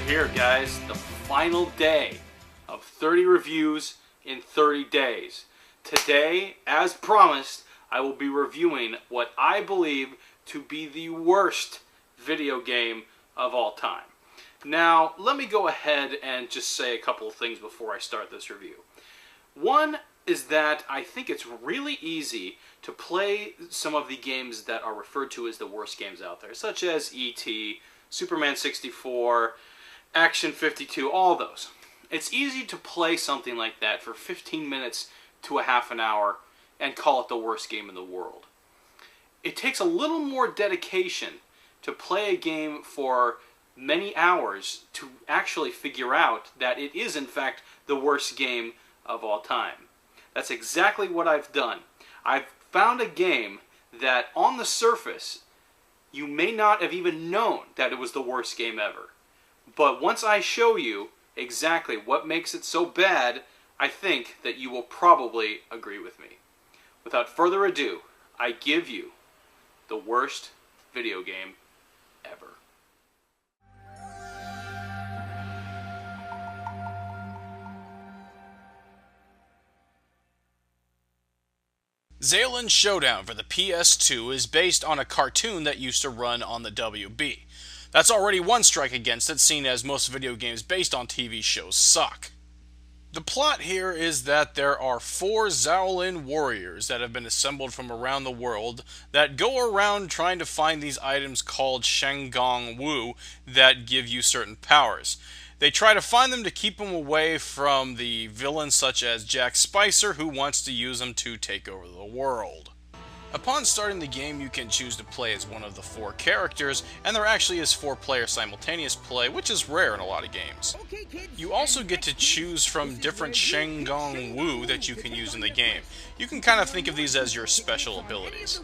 here, guys. The final day of 30 reviews in 30 days. Today, as promised, I will be reviewing what I believe to be the worst video game of all time. Now, let me go ahead and just say a couple of things before I start this review. One is that I think it's really easy to play some of the games that are referred to as the worst games out there, such as E.T., Superman 64, Action 52, all those. It's easy to play something like that for 15 minutes to a half an hour and call it the worst game in the world. It takes a little more dedication to play a game for many hours to actually figure out that it is in fact the worst game of all time. That's exactly what I've done. I've found a game that on the surface you may not have even known that it was the worst game ever. But once I show you exactly what makes it so bad, I think that you will probably agree with me. Without further ado, I give you the worst video game ever. Xiaolin Showdown for the PS2 is based on a cartoon that used to run on the WB. That's already one strike against it, seeing as most video games based on TV shows suck. The plot here is that there are 4 Xiaolin warriors that have been assembled from around the world that go around trying to find these items called Shenggong Wu that give you certain powers. They try to find them to keep them away from the villains such as Jack Spicer, who wants to use them to take over the world. Upon starting the game, you can choose to play as one of the 4 characters, and there actually is 4-player simultaneous play, which is rare in a lot of games. You also get to choose from different Shenggong Wu that you can use in the game. You can kind of think of these as your special abilities.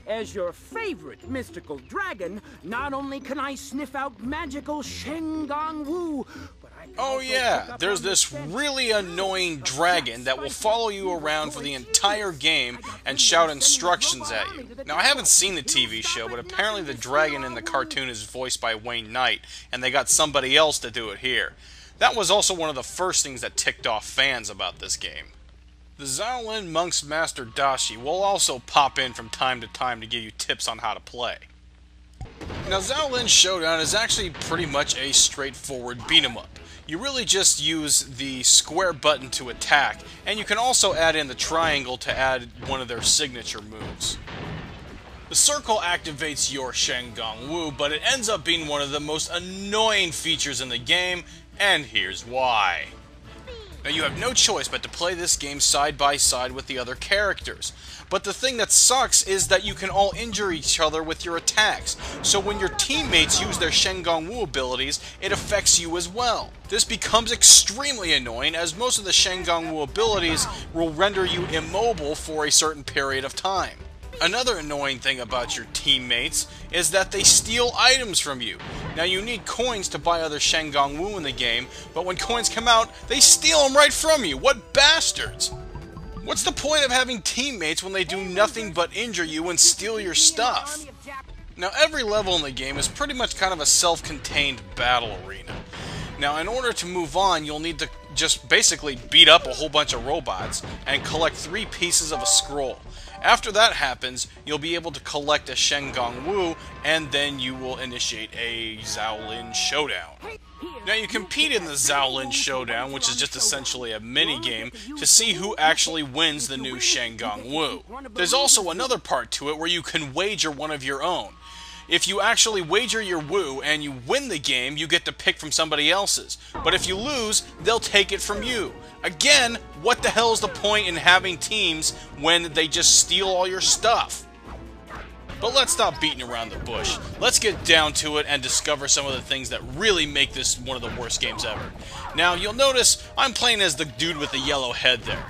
As your favorite mystical dragon, not only can I sniff out magical Shenggong Wu, but I can Oh yeah, there's this really annoying dragon that will follow you around for the entire game and shout instructions at you. Now, I haven't seen the TV show, but apparently the dragon in the cartoon is voiced by Wayne Knight, and they got somebody else to do it here. That was also one of the first things that ticked off fans about this game. The Xiaolin Monk's Master Dashi will also pop in from time to time to give you tips on how to play. Now, Xiaolin Showdown is actually pretty much a straightforward beat-em-up. You really just use the square button to attack, and you can also add in the triangle to add one of their signature moves. The circle activates your Shenggong Wu, but it ends up being one of the most annoying features in the game, and here's why. Now, you have no choice but to play this game side by side with the other characters. But the thing that sucks is that you can all injure each other with your attacks. So when your teammates use their Shenggong Wu abilities, it affects you as well. This becomes extremely annoying, as most of the Shenggong Wu abilities will render you immobile for a certain period of time. Another annoying thing about your teammates is that they steal items from you. Now, you need coins to buy other Shenggong Wu in the game, but when coins come out, they steal them right from you. What bastards! What's the point of having teammates when they do nothing but injure you and steal your stuff? Now, every level in the game is pretty much kind of a self-contained battle arena. Now, in order to move on, you'll need to just basically beat up a whole bunch of robots and collect 3 pieces of a scroll. After that happens, you'll be able to collect a Shenggong Wu, and then you will initiate a Xiaolin Showdown. Now, you compete in the Xiaolin Showdown, which is just essentially a mini-game, to see who actually wins the new Shenggong Wu. There's also another part to it where you can wager one of your own. If you actually wager your Wu and you win the game, you get to pick from somebody else's. But if you lose, they'll take it from you. Again, what the hell is the point in having teams when they just steal all your stuff? But let's stop beating around the bush. Let's get down to it and discover some of the things that really make this one of the worst games ever. Now, you'll notice I'm playing as the dude with the yellow head there.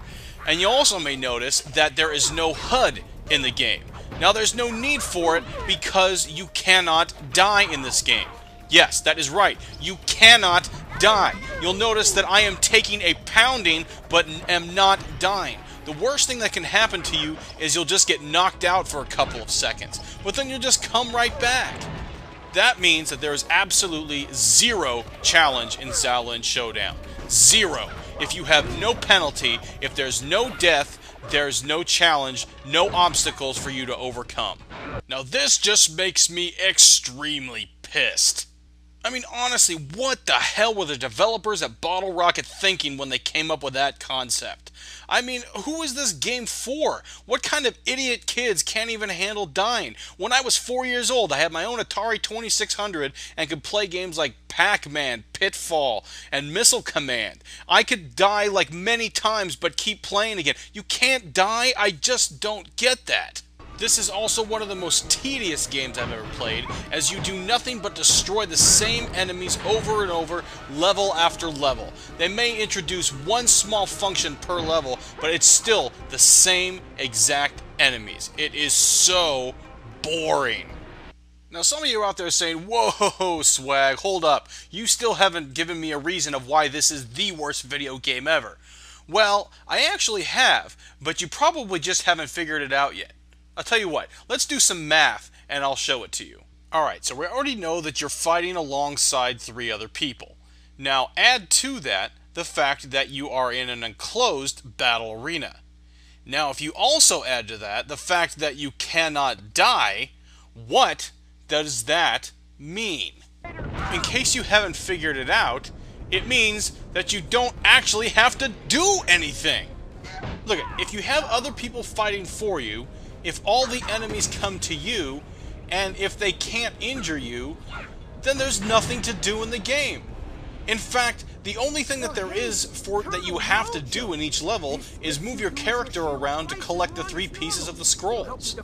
And you also may notice that there is no HUD in the game. Now, there's no need for it because you cannot die in this game. Yes, that is right. You cannot die. You'll notice that I am taking a pounding but am not dying. The worst thing that can happen to you is you'll just get knocked out for a couple of seconds, but then you'll just come right back. That means that there is absolutely zero challenge in Shaolin Showdown. Zero. If you have no penalty, if there's no death, there's no challenge, no obstacles for you to overcome. Now this just makes me extremely pissed. I mean, honestly, what the hell were the developers at Bottle Rocket thinking when they came up with that concept? I mean, who is this game for? What kind of idiot kids can't even handle dying? When I was 4 years old, I had my own Atari 2600 and could play games like Pac-Man, Pitfall, and Missile Command. I could die like many times but keep playing again. You can't die? I just don't get that. This is also one of the most tedious games I've ever played, as you do nothing but destroy the same enemies over and over, level after level. They may introduce one small function per level, but it's still the same exact enemies. It is so boring. Now some of you out there are saying, whoa, Swag, hold up. You still haven't given me a reason of why this is the worst video game ever. Well, I actually have, but you probably just haven't figured it out yet. I'll tell you what, let's do some math and I'll show it to you. Alright, so we already know that you're fighting alongside 3 other people. Now add to that the fact that you are in an enclosed battle arena. Now if you also add to that the fact that you cannot die, what does that mean? In case you haven't figured it out, it means that you don't actually have to do anything. Look, if you have other people fighting for you, if all the enemies come to you, and if they can't injure you, then there's nothing to do in the game. In fact, the only thing that there is that you have to do in each level is move your character around to collect the 3 pieces of the scrolls.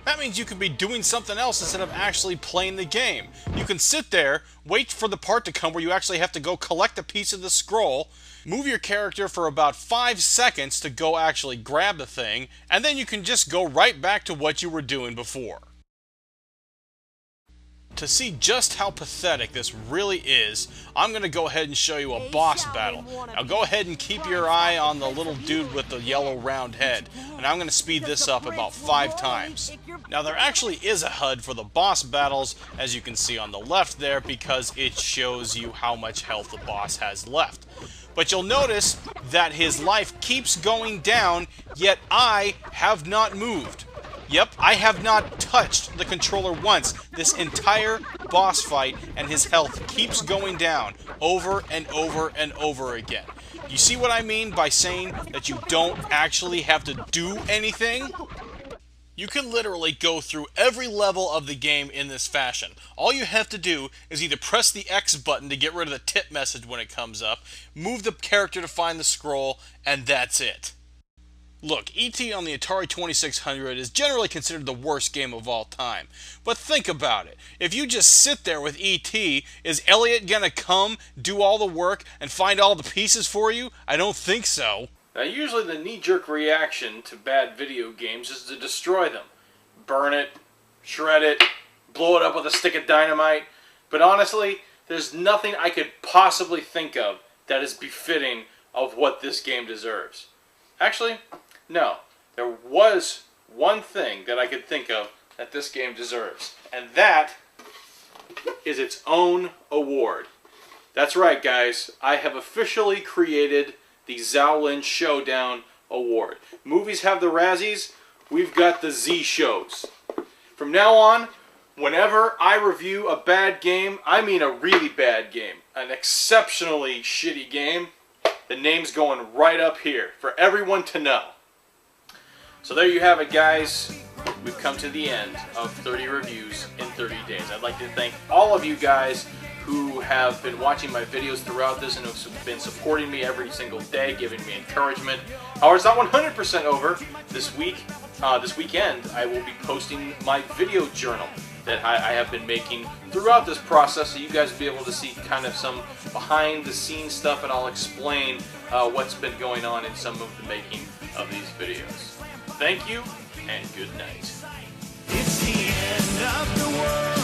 That means you could be doing something else instead of actually playing the game. You can sit there, wait for the part to come where you actually have to go collect a piece of the scroll, move your character for about 5 seconds to go actually grab the thing, and then you can just go right back to what you were doing before. To see just how pathetic this really is, I'm going to go ahead and show you a boss battle. Now go ahead and keep your eye on the little dude with the yellow round head, and I'm going to speed this up about 5 times. Now there actually is a HUD for the boss battles, as you can see on the left there, because it shows you how much health the boss has left. But you'll notice that his life keeps going down, yet I have not moved. Yep, I have not touched the controller once this entire boss fight, and his health keeps going down over and over and over again. You see what I mean by saying that you don't actually have to do anything? You can literally go through every level of the game in this fashion. All you have to do is either press the X button to get rid of the tip message when it comes up, move the character to find the scroll, and that's it. Look, E.T. on the Atari 2600 is generally considered the worst game of all time. But think about it. If you just sit there with E.T., is Elliot gonna come, do all the work, and find all the pieces for you? I don't think so. Now usually the knee-jerk reaction to bad video games is to destroy them. Burn it, shred it, blow it up with a stick of dynamite. But honestly, there's nothing I could possibly think of that is befitting of what this game deserves. Actually, no. There was one thing that I could think of that this game deserves, and that is its own award. That's right, guys. I have officially created the Shaolin Showdown Award. Movies have the Razzies, we've got the Z-Shows. From now on, whenever I review a bad game, I mean a really bad game, an exceptionally shitty game, the name's going right up here for everyone to know. So there you have it, guys. We've come to the end of 30 reviews in 30 days. I'd like to thank all of you guys who have been watching my videos throughout this and who've been supporting me every single day, giving me encouragement. However, it's not 100% over. This weekend, I will be posting my video journal that I have been making throughout this process, so you guys will be able to see kind of some behind-the-scenes stuff, and I'll explain what's been going on in some of the making of these videos. Thank you, and good night. It's the end of the world.